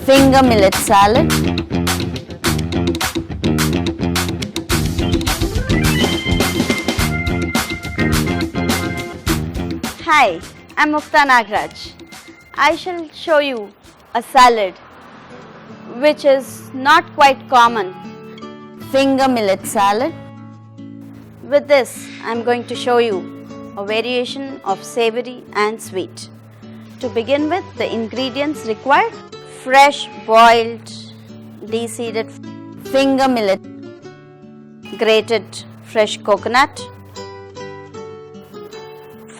finger millet salad, Hi, I'm Mukta Nagaraj. I shall show you a salad which is not quite common, finger millet salad. With this, I'm going to show you a variation of savory and sweet. To begin with, the ingredients required: fresh boiled de-seeded finger millet, grated fresh coconut,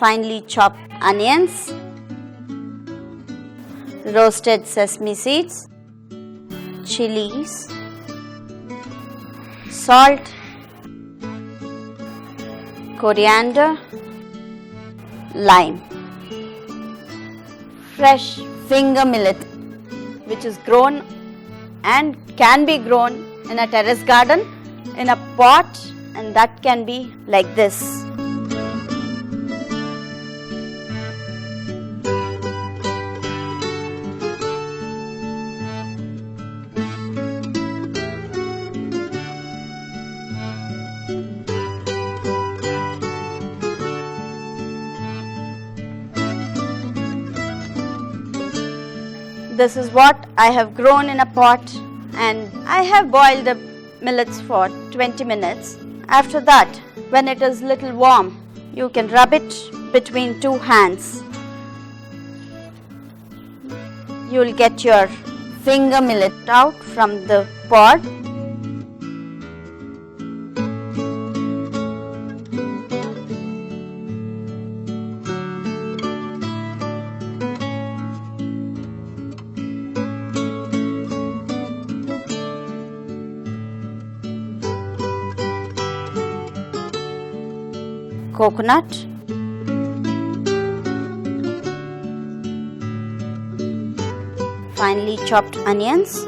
finely chopped onions, roasted sesame seeds, chillies, salt, coriander, lime. Fresh finger millet, which is grown and can be grown in a terrace garden in a pot, and that can be like this. This is what I have grown in a pot, and I have boiled the millets for 20 minutes. After that, when it is little warm, you can rub it between two hands. You will get your finger millet out from the pot. Coconut, finely chopped onions,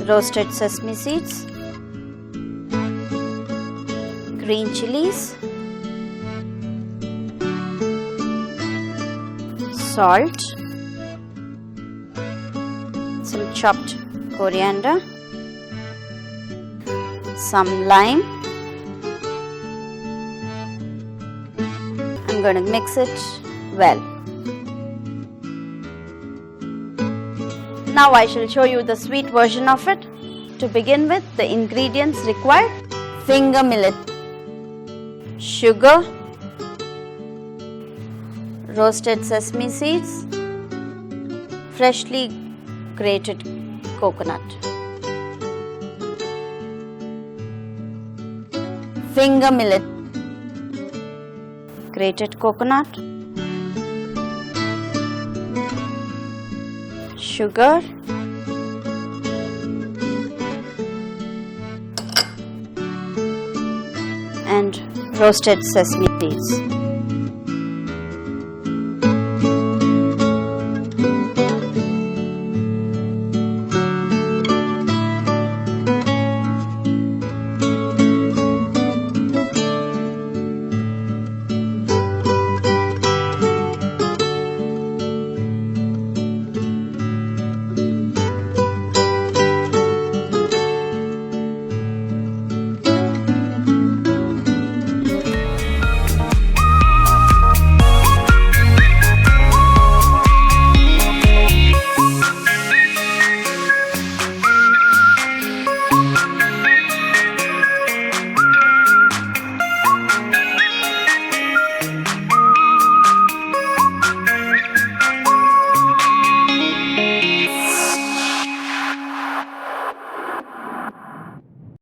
roasted sesame seeds, green chilies, salt, some chopped coriander, some lime. I'm going to mix it well. Now I shall show you the sweet version of it. To begin with, the ingredients required: finger millet, sugar, roasted sesame seeds, freshly grated coconut, finger millet, grated coconut, sugar, and roasted sesame seeds.